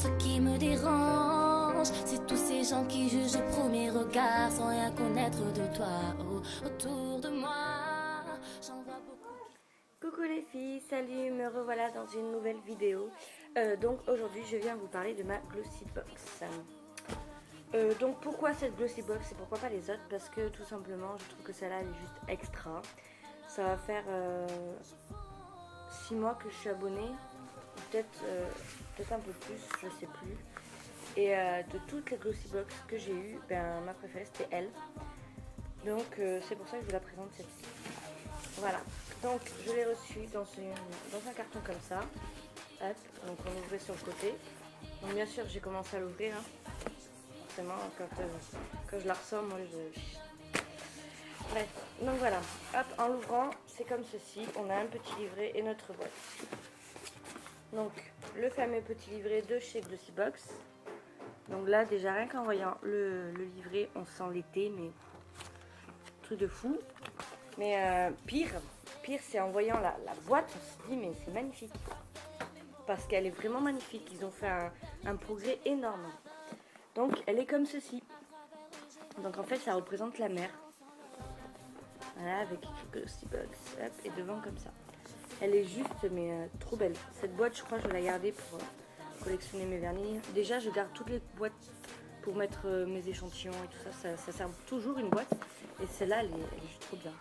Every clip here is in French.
Ce qui me dérange, c'est tous ces gens qui jugent au premier regard sans rien connaître de toi. Oh, autour de moi, j'en vois beaucoup. Coucou les filles, salut, me revoilà dans une nouvelle vidéo. Donc aujourd'hui je viens vous parler de ma Glossy Box. Donc pourquoi cette Glossy Box et pourquoi pas les autres? Parce que tout simplement je trouve que celle-là elle est juste extra. Ça va faire 6 mois que je suis abonnée, peut-être un peu plus, je sais plus. Et de toutes les Glossy Box que j'ai eues, ben, ma préférée c'était elle. Donc c'est pour ça que je vous la présente celle-ci. Voilà, donc je l'ai reçue dans un carton comme ça. Hop, donc on l'ouvrait sur le côté. Donc bien sûr j'ai commencé à l'ouvrir. Hein. Forcément quand je la ressors, moi je... Bref, donc voilà. Hop, en l'ouvrant, c'est comme ceci. On a un petit livret et notre boîte. Donc le fameux petit livret de chez Glossy Box. Donc là déjà rien qu'en voyant le livret, on sent l'été, mais truc de fou. Mais pire c'est en voyant la boîte, on se dit mais c'est magnifique. Parce qu'elle est vraiment magnifique, ils ont fait un progrès énorme. Donc elle est comme ceci. Donc en fait ça représente la mer. Voilà, avec Glossy Box, hop, et devant comme ça. Elle est juste mais trop belle. Cette boîte je crois que je vais la garder pour collectionner mes vernis. Déjà je garde toutes les boîtes pour mettre mes échantillons et tout ça. Ça sert toujours une boîte. Et celle-là elle est juste trop bien.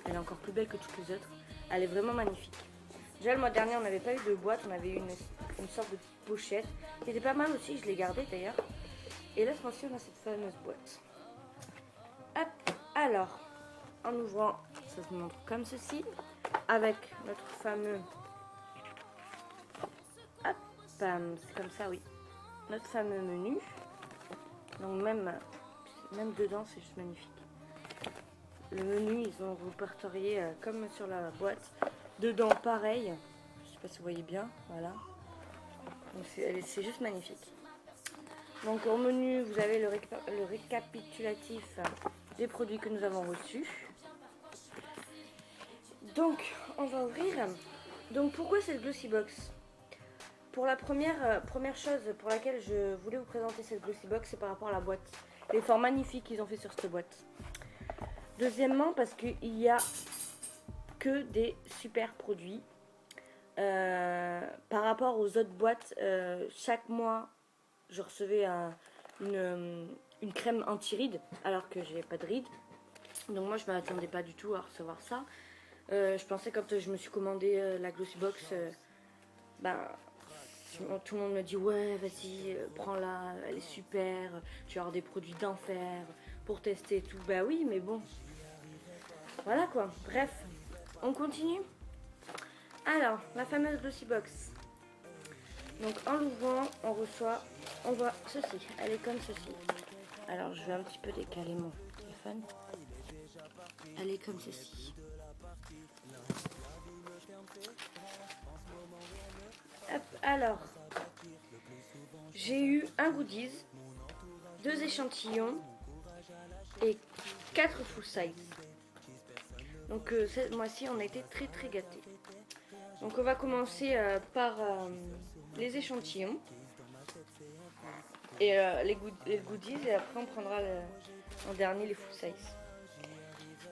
Elle est encore plus belle que toutes les autres. Elle est vraiment magnifique. Déjà le mois dernier on n'avait pas eu de boîte, on avait eu une sorte de pochette qui était pas mal aussi, je l'ai gardée d'ailleurs. Et là ce mois-ci on a cette fameuse boîte. Hop, alors en ouvrant ça se montre comme ceci, avec notre fameux... Hop, c'est comme ça oui, notre fameux menu. Donc même dedans c'est juste magnifique. Le menu ils ont répertorié comme sur la boîte. Dedans pareil, je sais pas si vous voyez bien, voilà. Donc c'est juste magnifique. Donc au menu vous avez le récapitulatif des produits que nous avons reçus. Donc on va ouvrir. Donc pourquoi cette Glossy Box? Pour la première chose pour laquelle je voulais vous présenter cette Glossy Box, c'est par rapport à la boîte. L'effort magnifique qu'ils ont fait sur cette boîte. Deuxièmement parce qu'il y a que des super produits. Par rapport aux autres boîtes, chaque mois je recevais une crème anti-rides alors que j'ai pas de rides. Donc moi je m'attendais pas du tout à recevoir ça. Je pensais quand je me suis commandé la Glossy Box, tout le monde me dit ouais vas-y prends-la, elle est super, tu vas avoir des produits d'enfer pour tester et tout. Bah oui mais bon, voilà quoi. Bref, on continue. Alors, la fameuse Glossy Box. Donc en l'ouvrant, on voit ceci. Elle est comme ceci. Alors je vais un petit peu décaler mon téléphone. Elle est comme ceci. Hop, alors, j'ai eu un goodies, 2 échantillons et 4 full size. Donc ce mois-ci, on a été très très gâtés. Donc on va commencer par les échantillons et les goodies et après on prendra en dernier les full size.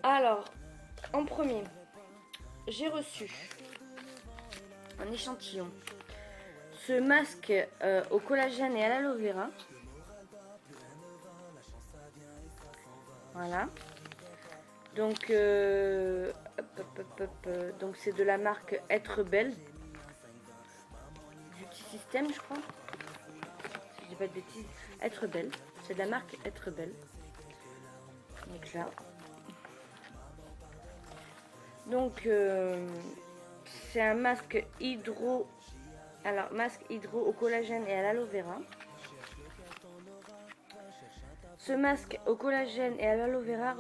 Alors en premier j'ai reçu un échantillon, ce masque au collagène et à l'aloe vera. Voilà. Donc donc c'est de la marque Être Belle, Beauty System je crois, si je dis pas de bêtises. Être Belle, c'est de la marque Être Belle. Donc là, donc c'est un masque hydro, alors masque hydro au collagène et à l'aloe vera. Ce masque au collagène et à l'aloe vera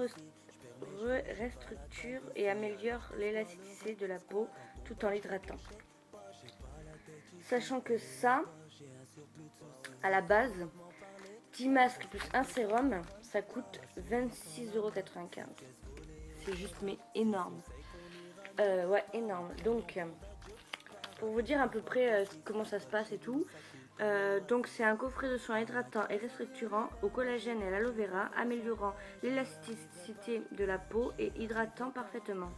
restructure et améliore l'élasticité de la peau tout en l'hydratant. Sachant que ça, à la base, 10 masques plus un sérum, ça coûte 26,95 €. C'est juste mais énorme. Ouais, énorme. Donc, pour vous dire à peu près comment ça se passe et tout, Donc c'est un coffret de soins hydratant et restructurant au collagène et à l'aloe vera, améliorant l'élasticité de la peau et hydratant parfaitement.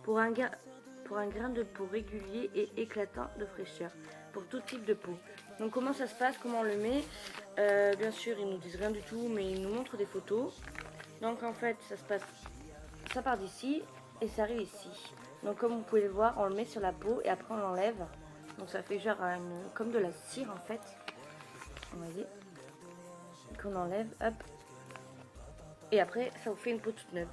Pour un grain de peau régulier et éclatant de fraîcheur, pour tout type de peau. Donc comment ça se passe, comment on le met? Bien sûr ils nous disent rien du tout, mais ils nous montrent des photos. Donc en fait ça part d'ici et ça arrive ici. Donc comme vous pouvez le voir, on le met sur la peau et après on l'enlève. Donc ça fait genre comme de la cire en fait. Vous voyez, qu'on enlève, hop. Et après ça vous fait une peau toute neuve.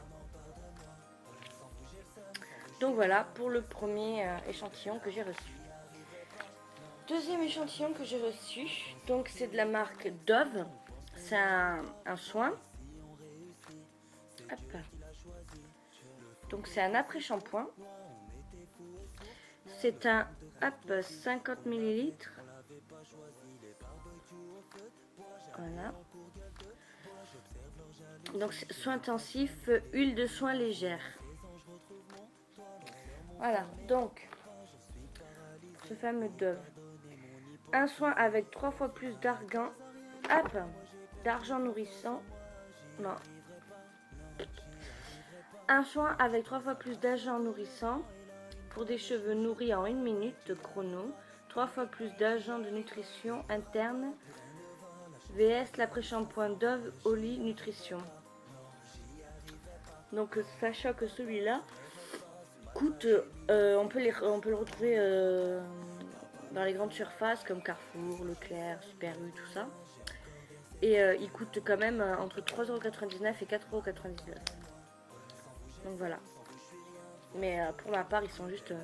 Donc voilà pour le premier échantillon que j'ai reçu. Deuxième échantillon que j'ai reçu, donc c'est de la marque Dove. C'est un soin. Hop. Donc c'est un après-shampoing. C'est un 50 ml. Voilà. Donc soin intensif, huile de soin légère. Voilà, donc ce fameux Dove. Un soin avec 3 fois plus d'argan, d'argent nourrissant. Non. Un soin avec 3 fois plus d'argent nourrissant pour des cheveux nourris en 1 minute de chrono. 3 fois plus d'agents de nutrition interne. VS l'après-shampoing Dove Oli Nutrition. Donc sachant que celui-là coûte, on peut le retrouver dans les grandes surfaces comme Carrefour, Leclerc, Super U, tout ça. Et il coûte quand même entre 3,99 € et 4,99 €. Donc voilà. Mais pour ma part, ils sont juste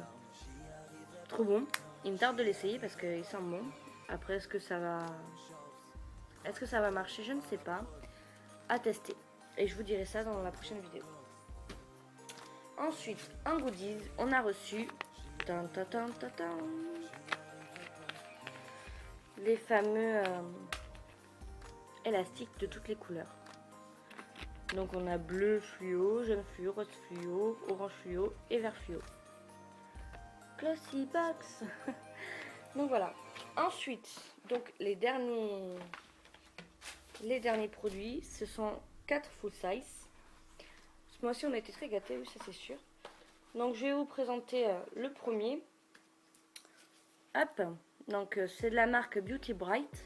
trop bons. Il me tarde de l'essayer parce qu'ils sont bons. Après, est-ce que ça va marcher? Je ne sais pas. À tester. Et je vous dirai ça dans la prochaine vidéo. Ensuite, en goodies, on a reçu les fameux élastiques de toutes les couleurs. Donc on a bleu fluo, jaune fluo, rose fluo, orange fluo et vert fluo. Glossy box. Donc voilà. Ensuite, donc les derniers produits, ce sont 4 full size. Ce mois-ci on a été très gâtés, oui ça c'est sûr. Donc je vais vous présenter le premier. Hop. Donc c'est de la marque Beauty Bright.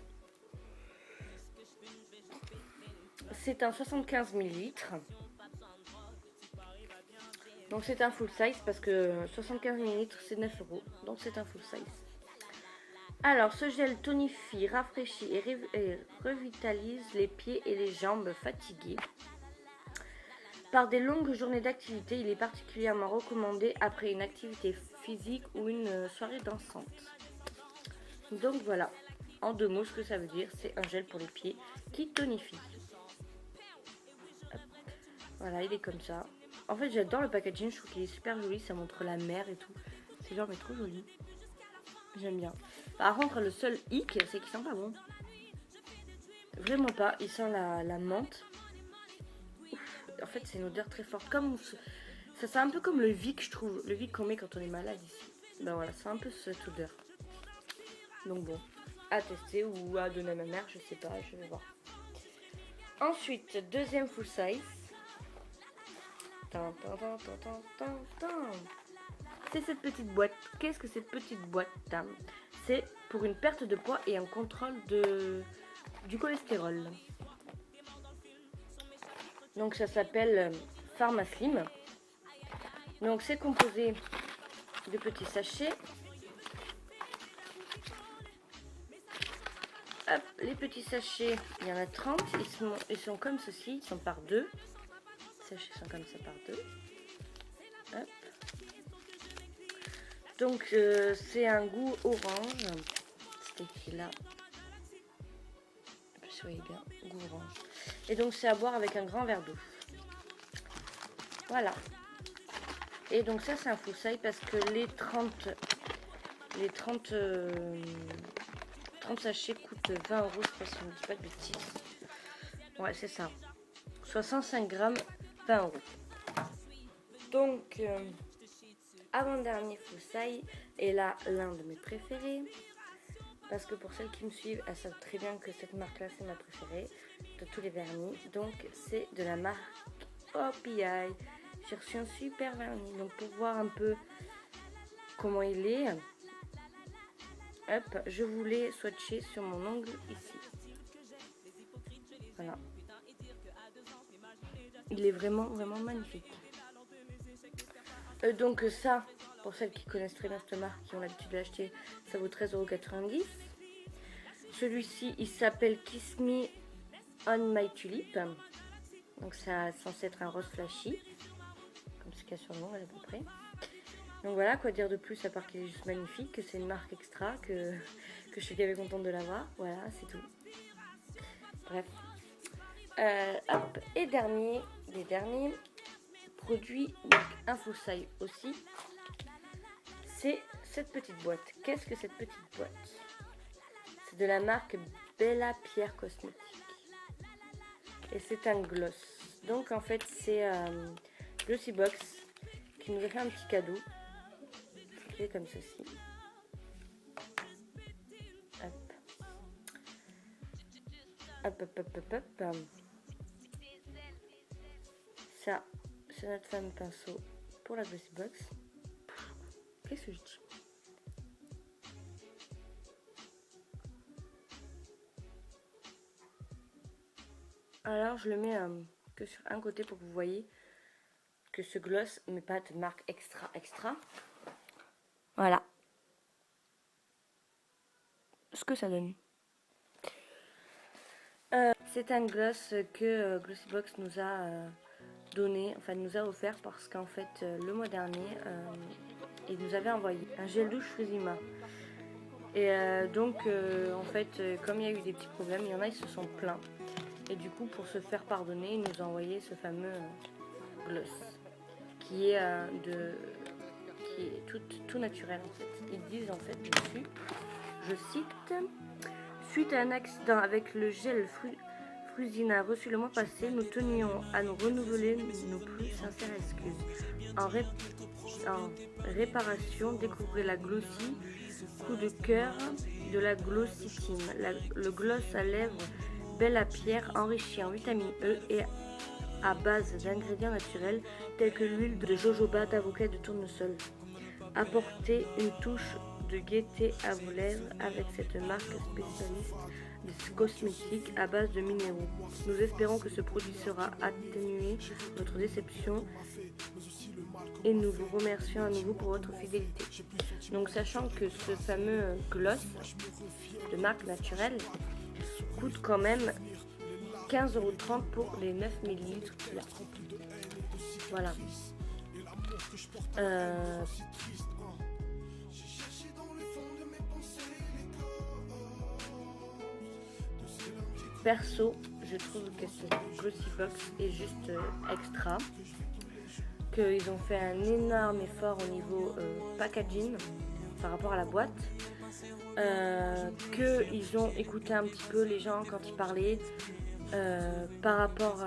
C'est un 75 ml. Donc c'est un full size parce que 75 ml c'est 9 €. Donc c'est un full size. Alors ce gel tonifie, rafraîchit et revitalise les pieds et les jambes fatigués. Par des longues journées d'activité, il est particulièrement recommandé après une activité physique ou une soirée dansante. Donc voilà, en 2 mots ce que ça veut dire, c'est un gel pour les pieds qui tonifie. Hop. Voilà, il est comme ça. En fait j'adore le packaging, je trouve qu'il est super joli, ça montre la mer et tout. C'est genre mais trop joli. J'aime bien. Par contre le seul hic c'est qu'il sent pas bon. Vraiment pas, il sent la menthe. En fait c'est une odeur très forte, comme ça sent un peu comme le Vic je trouve, le Vic qu'on met quand on est malade ici. Ben voilà, c'est un peu cette odeur. Donc bon, à tester ou à donner à ma mère, je sais pas, je vais voir. Ensuite, deuxième full size. C'est cette petite boîte. Qu'est-ce que cette petite boîte? C'est pour une perte de poids et un contrôle du cholestérol. Donc ça s'appelle PharmaSlim. Donc c'est composé de petits sachets. Hop, les petits sachets, il y en a 30. Ils sont comme ceci, ils sont par 2. Les sachets sont comme ça par 2. Hop. Donc c'est un goût orange. C'est écrit là. Vous voyez bien, goût orange. Et donc c'est à boire avec un grand verre d'eau. Voilà. Et donc ça c'est un full size parce que les 30 sachets coûtent 20 €, je crois si je ne dis pas de bêtises. Ouais c'est ça. 65 grammes, 20 €. Donc avant-dernier full size, et là l'un de mes préférés. parce que pour celles qui me suivent, elles savent très bien que cette marque là c'est ma préférée de tous les vernis. Donc c'est de la marque OPI. J'ai reçu un super vernis, donc pour voir un peu comment il est, hop, je voulais swatcher sur mon ongle ici. Voilà. Il est vraiment magnifique. Donc ça, pour celles qui connaissent très bien cette marque, qui ont l'habitude de l'acheter, ça vaut 13,90 €. Celui-ci, il s'appelle Kiss Me on My Tulip. Donc ça est censé être un rose flashy, comme ce qu'il y a sur le nom à peu près. Donc voilà, quoi dire de plus à part qu'il est juste magnifique, que c'est une marque extra, que je suis gavé contente de l'avoir. Voilà, c'est tout. Bref. Hop, et dernier des derniers produits, donc InfoSay aussi, c'est cette petite boîte. Qu'est-ce que cette petite boîte? C'est de la marque Bella Pierre Cosmétique. Et c'est un gloss. Donc en fait c'est Glossybox qui nous a fait un petit cadeau. Qui est comme ceci. Hop. Hop, hop, hop, hop, hop. Ça, c'est notre fameux pinceau pour la Glossybox. Qu'est-ce que je dis? Alors je le mets que sur un côté pour que vous voyez que ce gloss n'est pas de marque extra. Voilà ce que ça donne. C'est un gloss que Glossybox nous a donné, enfin nous a offert parce qu'en fait le mois dernier il nous avait envoyé un gel douche Fusima. Et donc en fait comme il y a eu des petits problèmes, il y en a ils se sont plaints. Et du coup pour se faire pardonner, il nous a envoyé ce fameux gloss qui est tout naturel en fait. Ils disent en fait dessus, je cite: suite à un accident avec le gel Fusina reçu le mois passé, nous tenions à nous renouveler nos plus sincères excuses. En réparation, découvrez la Glossy coup de cœur de la Glossy Team. Le gloss à lèvres Bella Pierre enrichi en vitamine E et à base d'ingrédients naturels tels que l'huile de jojoba, d'avocat et de tournesol. Apportez une touche de gaieté à vos lèvres avec cette marque spécialiste des cosmétiques à base de minéraux. Nous espérons que ce produit sera atténué votre déception et nous vous remercions à nouveau pour votre fidélité. Donc sachant que ce fameux gloss de marque naturelle coûte quand même 15,30 € pour les 9 ml. Voilà. Perso, je trouve que ce Glossybox est juste extra. Qu'ils ont fait un énorme effort au niveau packaging par rapport à la boîte. Qu'ils ont écouté un petit peu les gens quand ils parlaient par rapport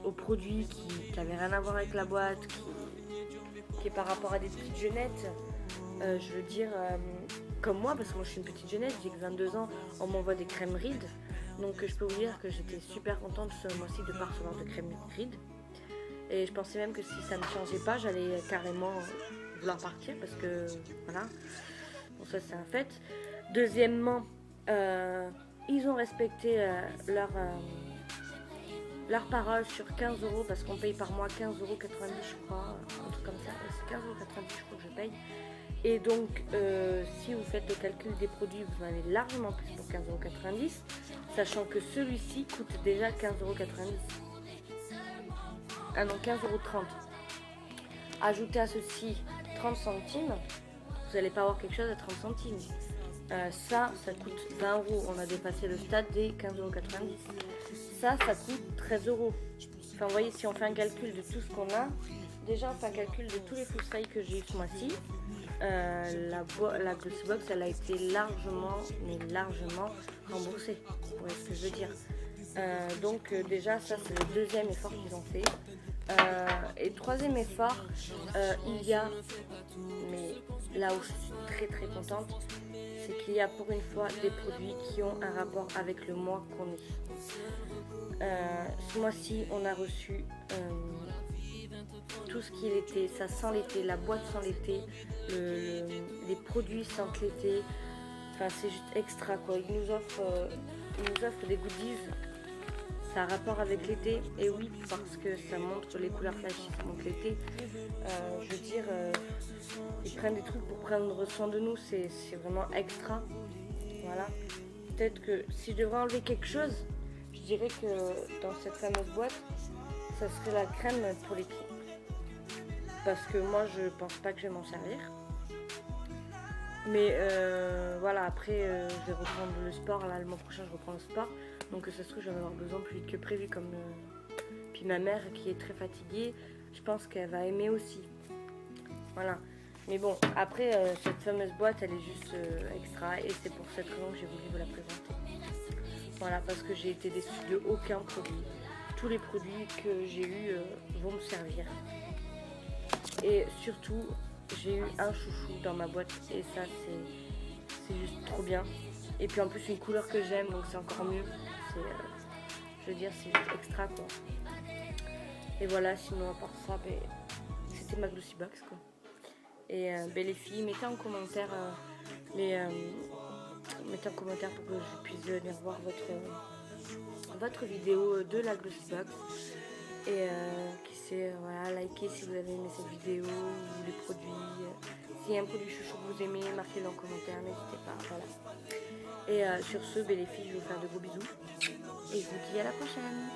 aux produits qui n'avaient rien à voir avec la boîte, qui est par rapport à des petites jeunettes. Je veux dire, comme moi, parce que moi je suis une petite jeunette, j'ai que 22 ans, on m'envoie des crèmes rides. Donc je peux vous dire que j'étais super contente ce mois-ci de ne pas recevoir de crème rides. Et je pensais même que si ça ne changeait pas, j'allais carrément vouloir partir parce que voilà, bon ça c'est un fait. Deuxièmement, ils ont respecté leur parole sur 15 € parce qu'on paye par mois 15,90 € je crois, un truc comme ça, c'est 15,90 € je crois que je paye. Et donc si vous faites le calcul des produits, vous en avez largement plus pour 15,90 €, sachant que celui-ci coûte déjà 15,90 €. Ah non, 15,30 €. Ajoutez à ceci 30 centimes, vous n'allez pas avoir quelque chose à 30 centimes. Ça coûte 20 €. On a dépassé le stade des 15,90 €. Ça coûte 13 €. Enfin, vous voyez, si on fait un calcul de tout ce qu'on a, déjà on fait un calcul de tous les full size que j'ai eu ce mois-ci. La Glossybox, elle a été largement remboursée. Vous voyez ce que je veux dire. Donc déjà, ça c'est le deuxième effort qu'ils ont fait. Et troisième effort, il y a là où je suis très très contente, c'est qu'il y a pour une fois des produits qui ont un rapport avec le mois qu'on est. Ce mois-ci, on a reçu tout ce qui est l'été, ça sent l'été, la boîte sent l'été, les produits sentent l'été. Enfin, c'est juste extra quoi. Ils nous offrent des goodies. Ça a rapport avec l'été, et oui, parce que ça montre les couleurs flashy, ça montre l'été. Je veux dire, ils prennent des trucs pour prendre soin de nous, c'est vraiment extra. Voilà. Peut-être que si je devrais enlever quelque chose, je dirais que dans cette fameuse boîte, ça serait la crème pour les pieds. Parce que moi, je pense pas que je vais m'en servir. Mais voilà, après, je vais reprendre le sport. Là, le mois prochain, je reprends le sport. Donc ça se trouve, je vais en avoir besoin plus vite que prévu. Puis ma mère, qui est très fatiguée, je pense qu'elle va aimer aussi. Voilà. Mais bon, après, cette fameuse boîte, elle est juste extra. Et c'est pour cette raison que j'ai voulu vous la présenter. Voilà, parce que j'ai été déçue de aucun produit. Tous les produits que j'ai eus vont me servir. Et surtout, j'ai eu un chouchou dans ma boîte. Et ça, c'est juste trop bien. Et puis en plus, une couleur que j'aime, donc c'est encore mieux. Je veux dire, c'est juste extra quoi. Et voilà, sinon à part ça, c'était ma Glossy Box quoi. Et les filles, mettez en commentaire pour que je puisse venir voir votre vidéo de la Glossy Box. Et qui sait, voilà, likez si vous avez aimé cette vidéo, ou les produits. S'il y a un produit chouchou que vous aimez, marquez-le en commentaire, n'hésitez pas. Voilà. Et sur ce, les filles, je vais vous faire de gros bisous. Et je vous dis à la prochaine.